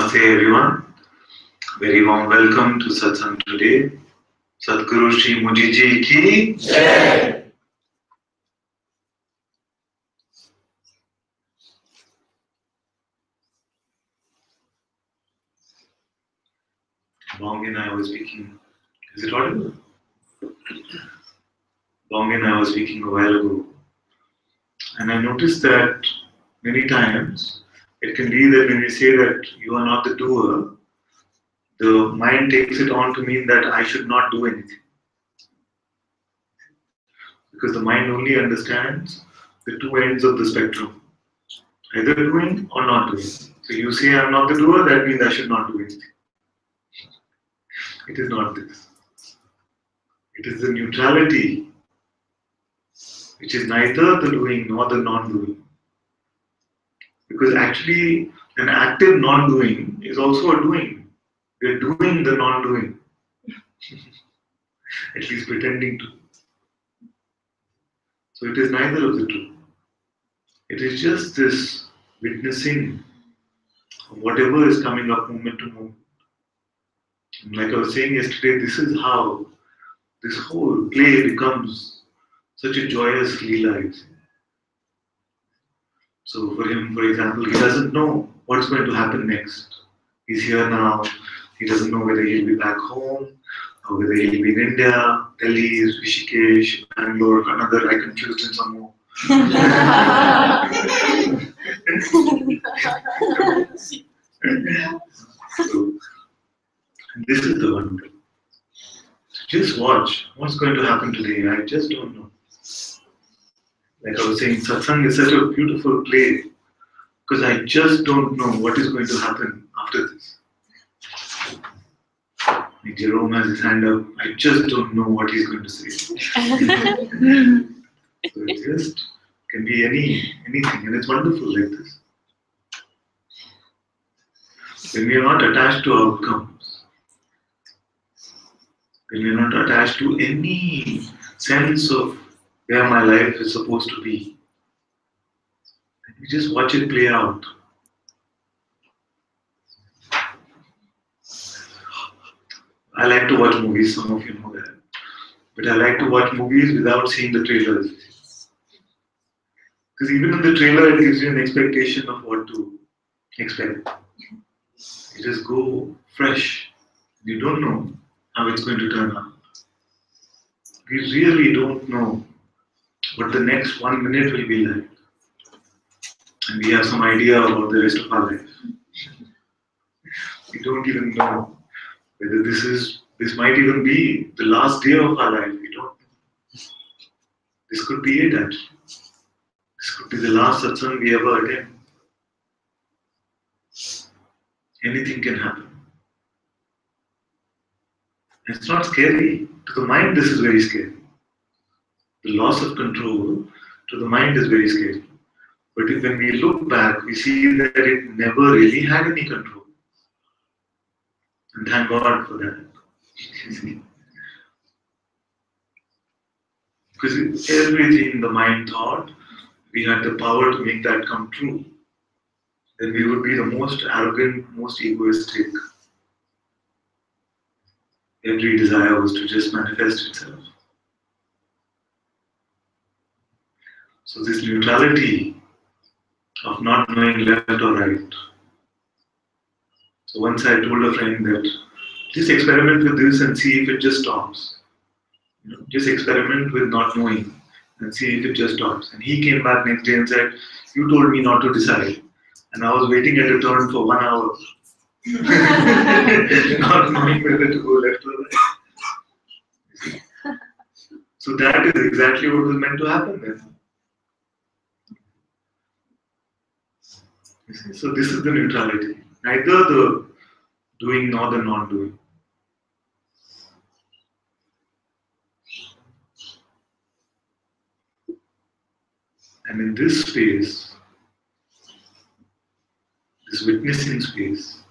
Namaste everyone. Very warm welcome to Satsang today. Sadguru Shri Muji Ji ki Jai. Bong and I was speaking. Is it audible? Bong and I was speaking a while ago, and I noticed that many times it can be that when we say that you are not the doer, the mind takes it on to mean that I should not do anything. Because the mind only understands the two ends of the spectrum, either doing or not doing. So you say I'm not the doer, that means I should not do anything. It is not this. It is the neutrality, which is neither the doing nor the non-doing. Because actually, an active non-doing is also a doing. We are doing the non-doing. At least pretending to. So it is neither of the two. It is just this witnessing of whatever is coming up moment to moment. And like I was saying yesterday, this is how this whole play becomes such a joyous Leela. So for him, for example, he doesn't know what's going to happen next. He's here now. He doesn't know whether he'll be back home or whether he'll be in India, Delhi, Rishikesh, Bangalore, another. I confused him some more. So, and this is the wonder. Just watch what's going to happen today. I just don't know. Like I was saying, Satsang is such a beautiful play because I just don't know what is going to happen after this. Like Jerome has his hand up. I just don't know what he's going to say. So it just can be anything, and it's wonderful like this. When we are not attached to outcomes, when we are not attached to any sense of where my life is supposed to be, you just watch it play out. I like to watch movies, some of you know that. But I like to watch movies without seeing the trailers. Because even in the trailer, it gives you an expectation of what to expect. You just go fresh. You don't know how it's going to turn out. We really don't know what the next 1 minute will be like. And we have some idea about the rest of our life. We don't even know whether this might even be the last day of our life. We don't know. This could be it actually. This could be the last satsang we ever attend. Anything can happen. It's not scary. To the mind, this is very scary. The loss of control to the mind is very scary. But when we look back, we see that it never really had any control. And thank God for that. Because everything the mind thought, we had the power to make that come true. Then we would be the most arrogant, most egoistic. Every desire was to just manifest itself. So this neutrality of not knowing left or right. So once I told a friend that just experiment with this and see if it just stops. Just experiment with not knowing and see if it just stops. And he came back next day and said, you told me not to decide. And I was waiting at a turn for 1 hour. Not knowing whether to go left or right. So that is exactly what was meant to happen then. So this is the neutrality. Neither the doing nor the non-doing. And in this space, this witnessing space,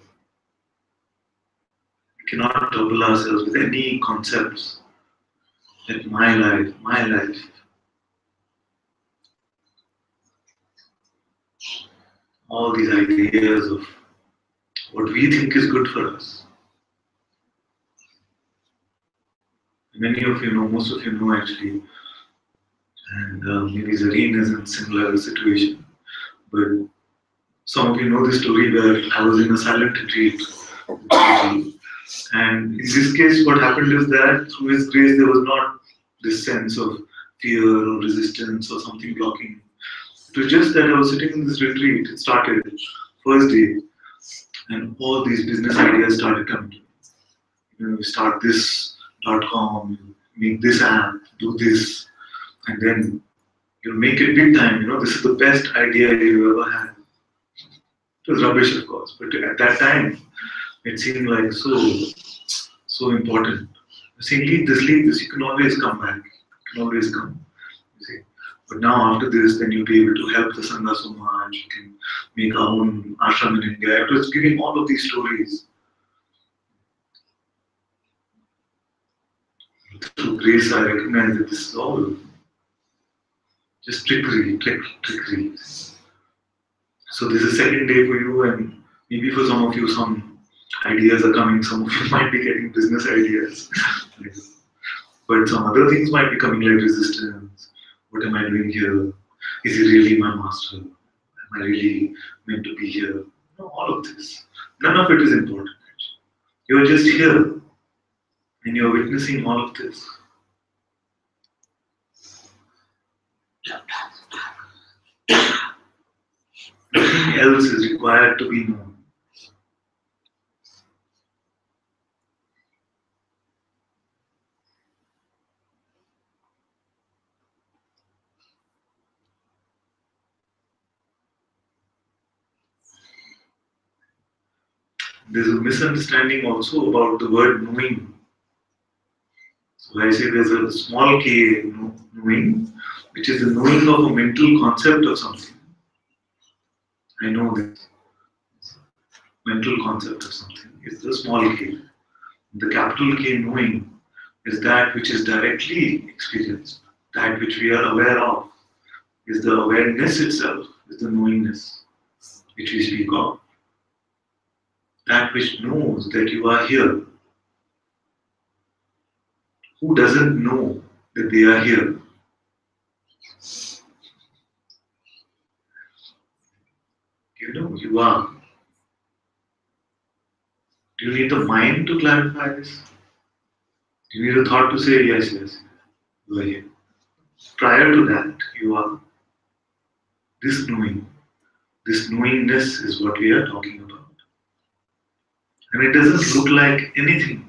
we cannot trouble ourselves with any concepts like my life, my life. All these ideas of what we think is good for us. Many of you know, most of you know actually, and maybe Zareen is in similar situation. But some of you know the story where I was in a silent retreat. And in this case, what happened is that through His grace, there was not this sense of fear or resistance or something blocking. It was just that I was sitting in this retreat. It started first day, and all these business ideas started coming to me. Start this.com, make this app, do this, and then you make it big time. This is the best idea you ever had. It was rubbish, of course, but at that time, it seemed like so important. Saying leave this, you can always come back. You can always come. You see. But now after this, then you'll be able to help the Sangha so much. You can make our own ashram in India. It was giving all of these stories. Through grace, I recognize that this is all just trickery. So this is second day for you, and maybe for some of you, some ideas are coming. Some of you might be getting business ideas. But some other things might be coming like resistance. What am I doing here? Is he really my master? Am I really meant to be here? No, all of this. None of it is important. You're just here and you're witnessing all of this. Nothing else is required to be known. There's a misunderstanding also about the word knowing. So I say there's a small k knowing, which is the knowing of a mental concept of something. I know this mental concept of something is the small k. The capital K knowing is that which is directly experienced, that which we are aware of, is the awareness itself, is the knowingness which we speak of. That which knows that you are here. Who doesn't know that they are here? You know, you are. Do you need the mind to clarify this? Do you need a thought to say, yes, you are here? Prior to that, you are. This knowingness is what we are talking about. And it doesn't look like anything.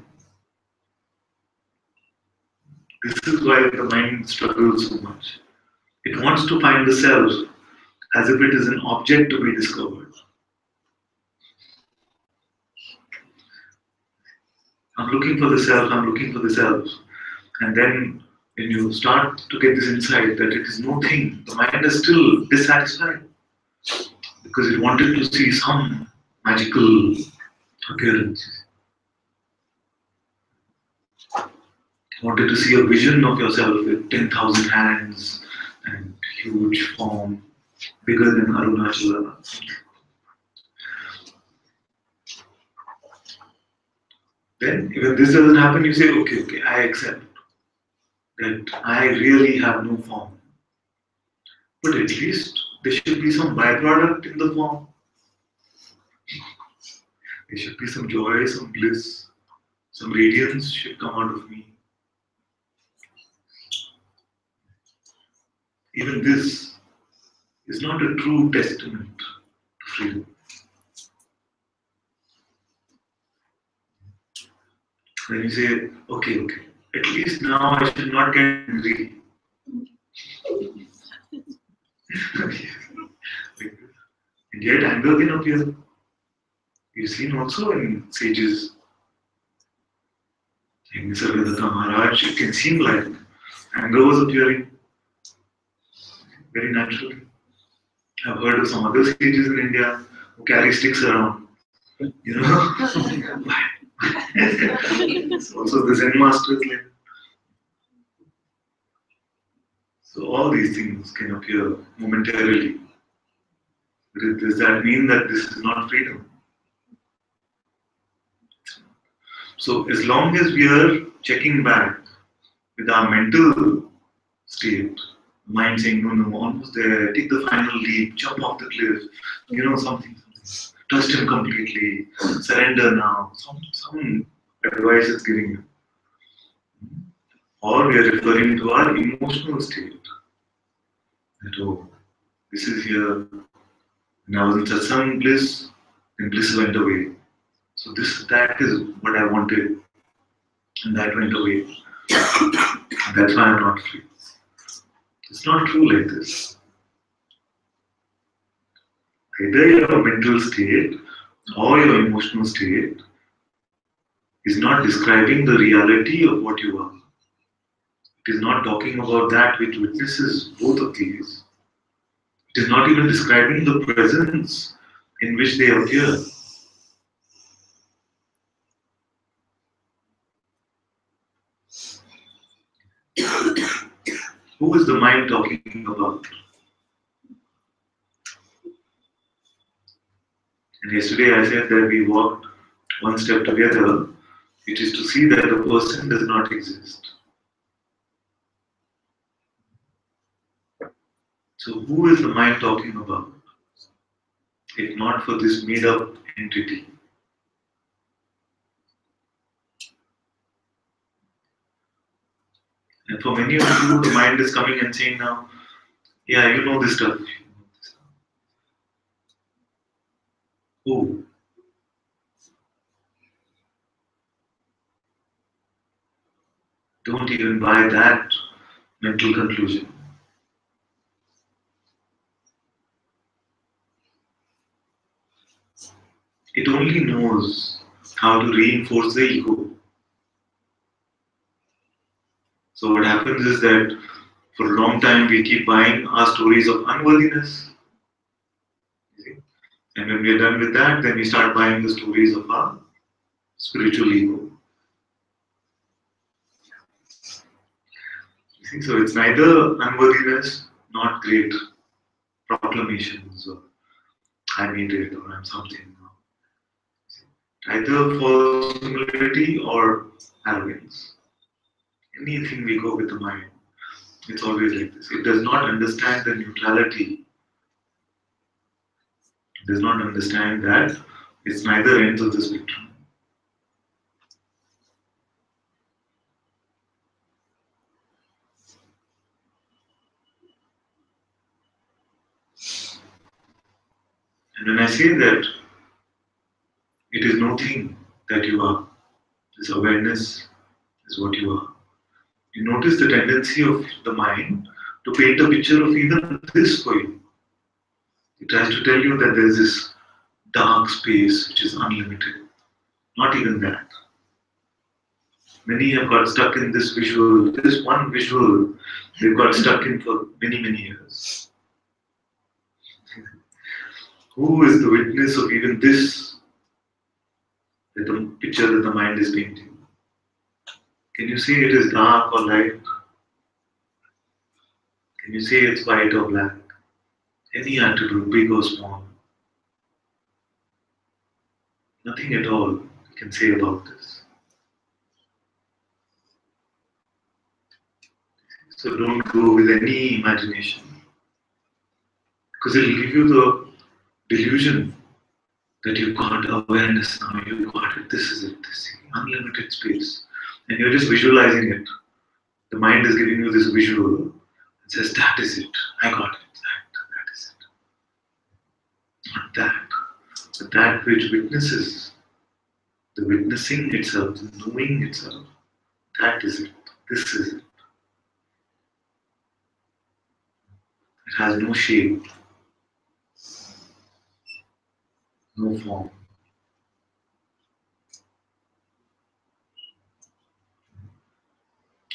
This is why the mind struggles so much. It wants to find the self as if it is an object to be discovered. I'm looking for the self, I'm looking for the self. And then when you start to get this insight that it is no thing, the mind is still dissatisfied because it wanted to see some magical appearance. It wanted to see a vision of yourself with 10,000 hands and huge form, bigger than Arunachala. Then, when this doesn't happen, you say, okay, I accept that I really have no form. But at least there should be some byproduct in the form. There should be some joy, some bliss, some radiance should come out of me. Even this is not a true testament to freedom. When you say, okay, at least now I should not get angry. And yet anger can appear. You've seen also in sages, like Nisargadatta Maharaj, it can seem like anger was appearing very naturally. I've heard of some other sages in India who carry sticks around. Also the Zen masters. So all these things can appear momentarily. But does that mean that this is not freedom? So as long as we are checking back with our mental state, mind saying, no, no, almost there, take the final leap, jump off the cliff, something, trust him completely, surrender now, some advice it's giving you. Or we are referring to our emotional state. That, oh, this is here. When I was in Satsang bliss, then bliss went away. So that is what I wanted, and that went away. And that's why I'm not free. It's not true like this. Either your mental state or your emotional state is not describing the reality of what you are. It is not talking about that which witnesses both of these. It is not even describing the presence in which they appear. Who is the mind talking about? And yesterday I said that we walked one step together, which is to see that the person does not exist. So who is the mind talking about? If not for this made up entity. And for many of you, the mind is coming and saying now, yeah, you know this stuff. Who? Don't even buy that mental conclusion. It only knows how to reinforce the ego. So what happens is that for a long time we keep buying our stories of unworthiness. And when we are done with that, then we start buying the stories of our spiritual ego. So it's neither unworthiness, not great proclamations, or I made it, or I'm something. Either false humility or arrogance. Anything we go with the mind, it's always like this. It does not understand the neutrality. It does not understand that it's neither ends of the spectrum. And when I say that it is nothing that you are, this awareness is what you are. You notice the tendency of the mind to paint a picture of even this for you. It tries to tell you that there is this dark space which is unlimited. Not even that. Many have got stuck in this visual, this one visual, they've got stuck in for many, many years. Who is the witness of even this, the picture that the mind is painting? Can you say it is dark or light? Can you say it's white or black? Any attribute, big or small? Nothing at all you can say about this. So don't go with any imagination. Because it will give you the delusion that you've got awareness now, you've got it, this is it, this unlimited space. And you're just visualizing it. The mind is giving you this visual and says, that is it, I got it, that is it. Not that, but that which witnesses, the witnessing itself, the knowing itself, that is it, this is it. It has no shape, no form.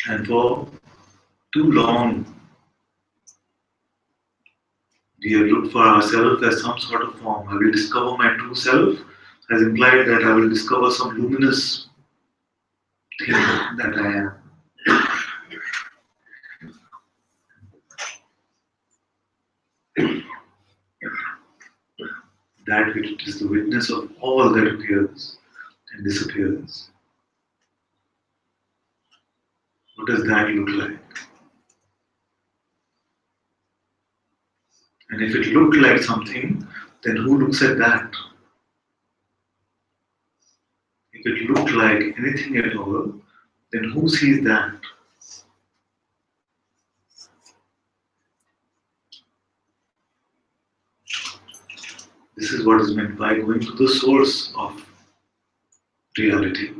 And for too long, we have looked for ourselves as some sort of form. I will discover my true self has implied that I will discover some luminous thing that I am. That which is the witness of all that appears and disappears. What does that look like? And if it looked like something, then who looks at that? If it looked like anything at all, then who sees that? This is what is meant by going to the source of reality.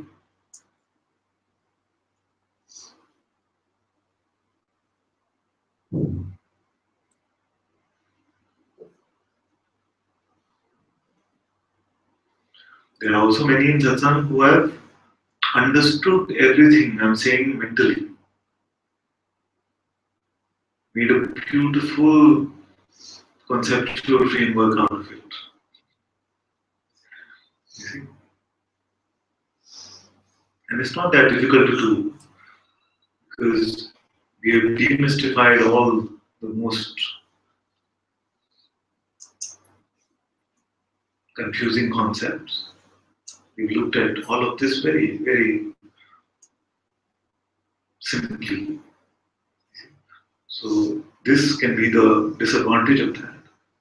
There are also many in Satsang who have understood everything, I'm saying mentally, made a beautiful conceptual framework out of it. You see? And it's not that difficult to do because we have demystified all the most confusing concepts. We've looked at all of this very, very simply. So this can be the disadvantage of that.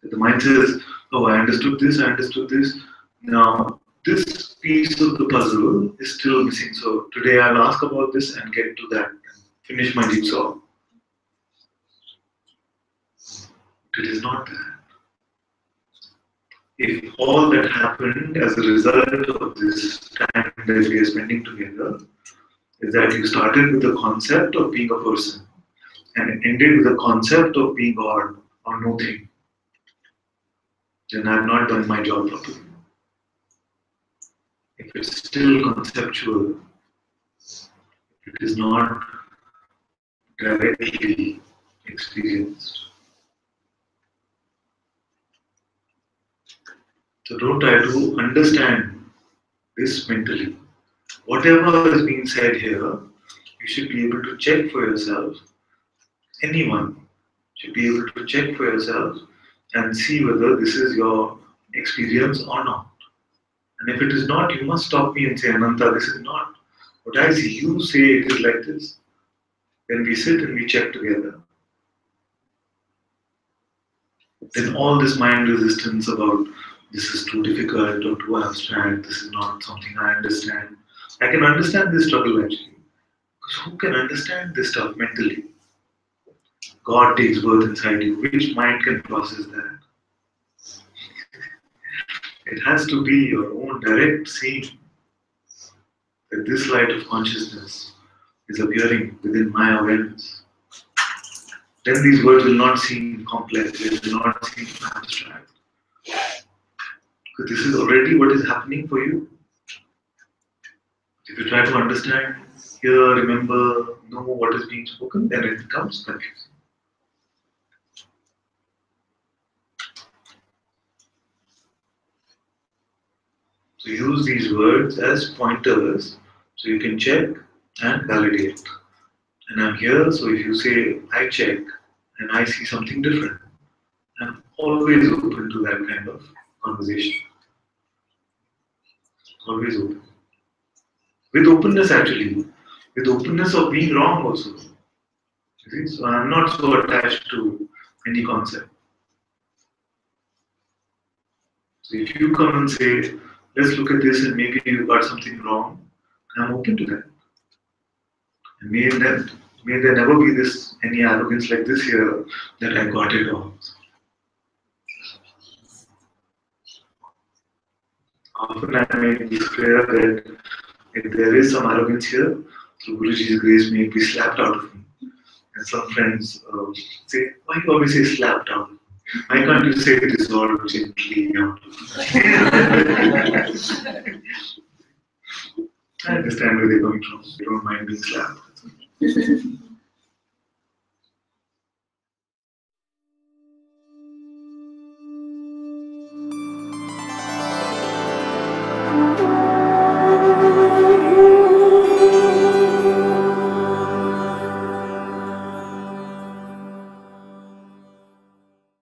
The mind says, oh, I understood this, I understood this. Now, this piece of the puzzle is still missing. So today I'll ask about this and get to that and finish my jigsaw. It is not that. If all that happened as a result of this time that we are spending together is that you started with the concept of being a person and ended with the concept of being God or nothing, then I have not done my job properly. If it's still conceptual, it is not directly experienced. So don't try to understand this mentally. Whatever is being said here, you should be able to check for yourself. Anyone should be able to check for yourself and see whether this is your experience or not. And if it is not, you must stop me and say, Ananta, this is not. What I see you say it is like this. Then we sit and we check together. Then all this mind resistance about this is too difficult or too abstract, this is not something I understand. I can understand this struggle actually. Because who can understand this stuff mentally? God takes birth inside you. Which mind can process that? It has to be your own direct seeing that this light of consciousness is appearing within my awareness. Then these words will not seem complex, they will not seem abstract. Because this is already what is happening for you. If you try to understand, hear, remember, know what is being spoken, then it becomes confusing. So use these words as pointers so you can check and validate. And I'm here, so if you say, I check and I see something different, I'm always open to that kind of conversation. Always open. With openness actually, with openness of being wrong also. You see? So I'm not so attached to any concept. So if you come and say, let's look at this and maybe you got something wrong, I'm open to that. And may there never be any arrogance like this here that I got it all. Often I make this clear that if there is some arrogance here, through Guruji's grace, may it be slapped out of me. And some friends say, why you always say slapped out? Why can't you say dissolved gently out? I understand where they're coming from. They don't mind being slapped.